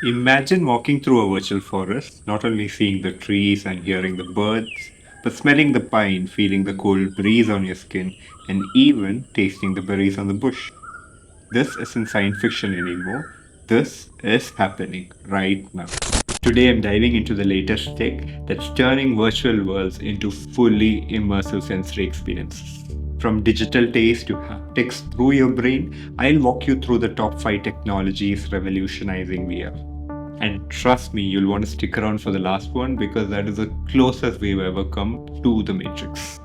Imagine walking through a virtual forest, not only seeing the trees and hearing the birds, but smelling the pine, feeling the cold breeze on your skin, and even tasting the berries on the bush. This isn't science fiction anymore. This is happening right now. Today I'm diving into the latest tech that's turning virtual worlds into fully immersive sensory experiences. From digital taste to haptics through your brain, I'll walk you through the top 5 technologies revolutionizing VR. And trust me, you'll want to stick around for the last one because that is the closest we've ever come to the Matrix.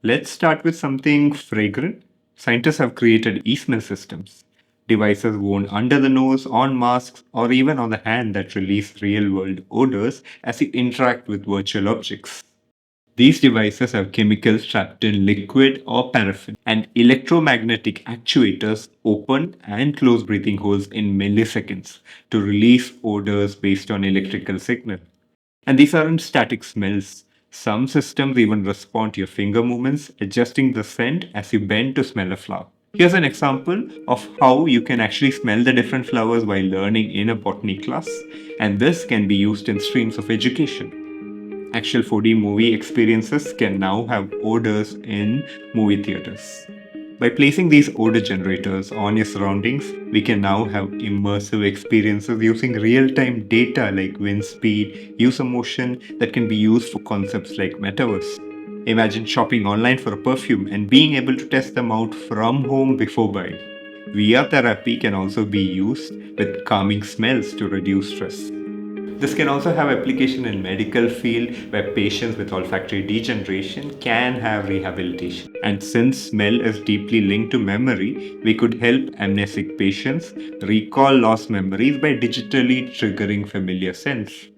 Let's start with something fragrant. Scientists have created e-smell systems, devices worn under the nose, on masks, or even on the hand that release real-world odors as you interact with virtual objects. These devices have chemicals trapped in liquid or paraffin, and electromagnetic actuators open and close breathing holes in milliseconds to release odors based on electrical signal. And these aren't static smells. Some systems even respond to your finger movements, adjusting the scent as you bend to smell a flower. Here's an example of how you can actually smell the different flowers while learning in a botany class, and this can be used in streams of education. Actual 4D movie experiences can now have odors in movie theaters. By placing these odor generators on your surroundings, we can now have immersive experiences using real time data like wind speed, user motion that can be used for concepts like metaverse. Imagine shopping online for a perfume and being able to test them out from home before buying. VR therapy can also be used with calming smells to reduce stress. This can also have application in medical field where patients with olfactory degeneration can have rehabilitation. And since smell is deeply linked to memory, we could help amnesic patients recall lost memories by digitally triggering familiar scents.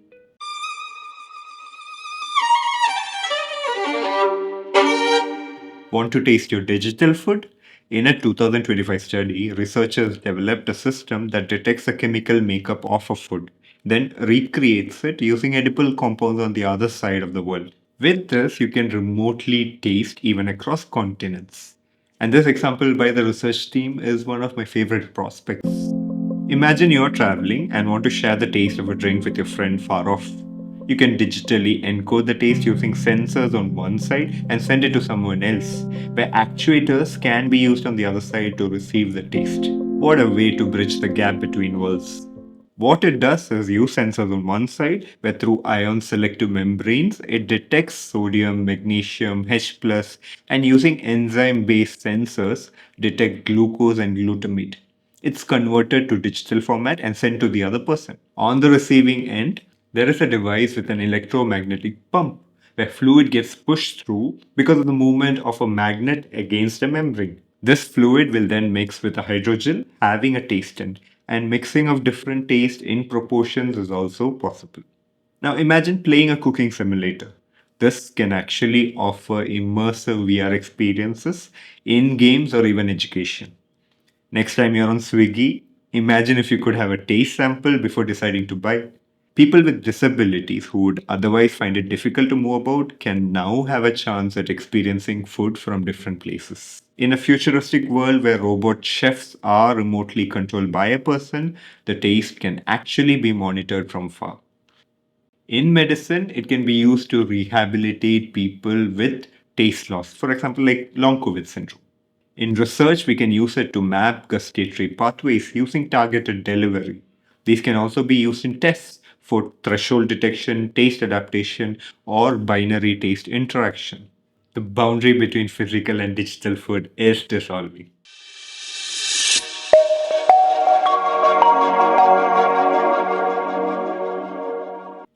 Want to taste your digital food? In a 2025 study, researchers developed a system that detects the chemical makeup of a food, then recreates it using edible compounds on the other side of the world. With this, you can remotely taste even across continents. And this example by the research team is one of my favorite prospects. Imagine you're traveling and want to share the taste of a drink with your friend far off. You can digitally encode the taste using sensors on one side and send it to someone else, where actuators can be used on the other side to receive the taste. What a way to bridge the gap between worlds. What it does is use sensors on one side, where through ion selective membranes, it detects sodium, magnesium, H+, and using enzyme based sensors, detect glucose and glutamate. It's converted to digital format and sent to the other person. On the receiving end, there is a device with an electromagnetic pump where fluid gets pushed through because of the movement of a magnet against a membrane. This fluid will then mix with a hydrogel, having a taste tint, and mixing of different taste in proportions is also possible. Now imagine playing a cooking simulator. This can actually offer immersive VR experiences in games or even education. Next time you're on Swiggy, imagine if you could have a taste sample before deciding to buy. People with disabilities who would otherwise find it difficult to move about can now have a chance at experiencing food from different places. In a futuristic world where robot chefs are remotely controlled by a person, the taste can actually be monitored from far. In medicine, it can be used to rehabilitate people with taste loss, for example, like long COVID syndrome. In research, we can use it to map gustatory pathways using targeted delivery. These can also be used in tests for threshold detection, taste adaptation, or binary taste interaction. The boundary between physical and digital food is dissolving.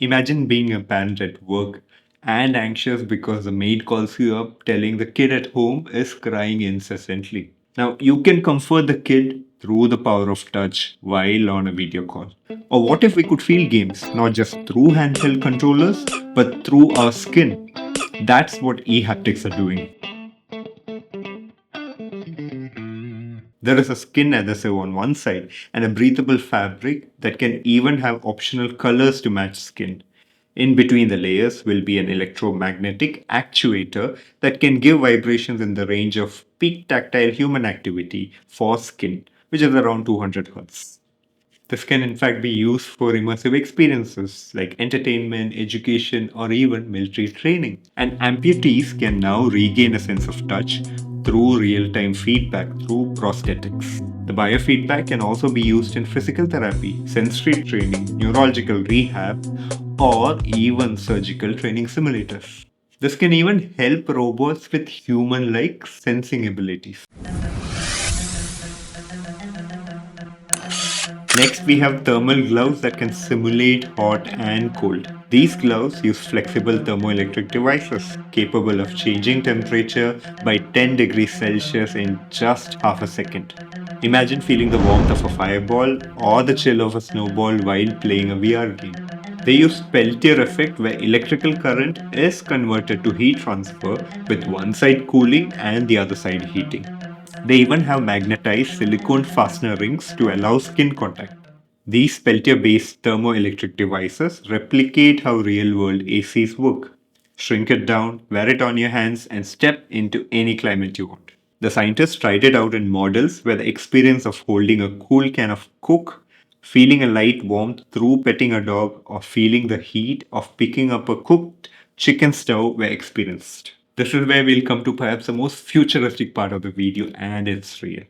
Imagine being a parent at work and anxious because the maid calls you up telling the kid at home is crying incessantly. Now, you can comfort the kid through the power of touch while on a video call. Or what if we could feel games, not just through handheld controllers, but through our skin? That's what e-haptics are doing. There is a skin adhesive on one side and a breathable fabric that can even have optional colors to match skin. In between the layers will be an electromagnetic actuator that can give vibrations in the range of peak tactile human activity for skin, which is around 200 Hz. This can in fact be used for immersive experiences like entertainment, education, or even military training. And amputees can now regain a sense of touch through real time feedback through prosthetics. The biofeedback can also be used in physical therapy, sensory training, neurological rehab, or even surgical training simulators. This can even help robots with human like sensing abilities. Next, we have thermal gloves that can simulate hot and cold. These gloves use flexible thermoelectric devices capable of changing temperature by 10 degrees Celsius in just half a second. Imagine feeling the warmth of a fireball or the chill of a snowball while playing a VR game. They use Peltier effect where electrical current is converted to heat transfer with one side cooling and the other side heating. They even have magnetized silicone fastener rings to allow skin contact. These Peltier based thermoelectric devices replicate how real world ACs work. Shrink it down, wear it on your hands, and step into any climate you want. The scientists tried it out in models where the experience of holding a cool can of Coke, feeling a light warmth through petting a dog, or feeling the heat of picking up a cooked chicken stove were experienced. This is where we'll come to perhaps the most futuristic part of the video, and it's real.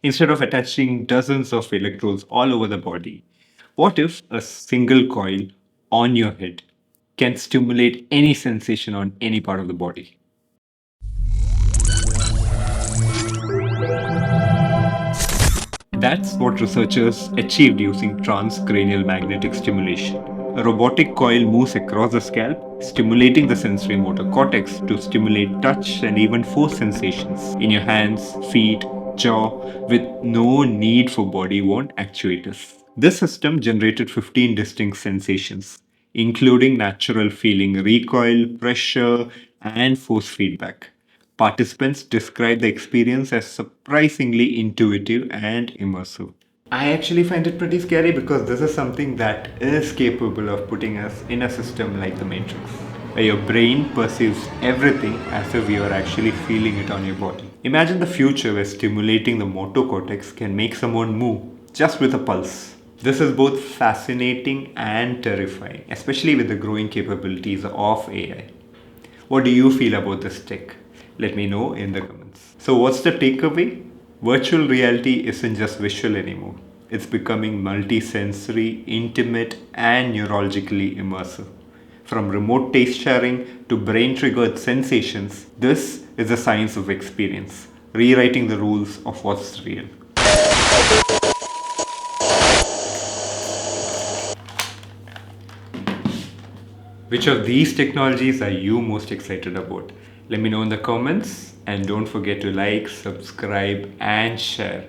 Instead of attaching dozens of electrodes all over the body, what if a single coil on your head can stimulate any sensation on any part of the body? That's what researchers achieved using transcranial magnetic stimulation. A robotic coil moves across the scalp, stimulating the sensory motor cortex to stimulate touch and even force sensations in your hands, feet, jaw, with no need for body worn actuators. This system generated 15 distinct sensations, including natural feeling, recoil, pressure, and force feedback. Participants describe the experience as surprisingly intuitive and immersive. I actually find it pretty scary because this is something that is capable of putting us in a system like the Matrix, where your brain perceives everything as if you are actually feeling it on your body. Imagine the future where stimulating the motor cortex can make someone move just with a pulse. This is both fascinating and terrifying, especially with the growing capabilities of AI. What do you feel about this tech? Let me know in the comments. So, what's the takeaway? Virtual reality isn't just visual anymore. It's becoming multi-sensory, intimate, and neurologically immersive. From remote taste sharing to brain-triggered sensations, this is the science of experience, rewriting the rules of what's real. Which of these technologies are you most excited about? Let me know in the comments, and don't forget to like, subscribe, and share.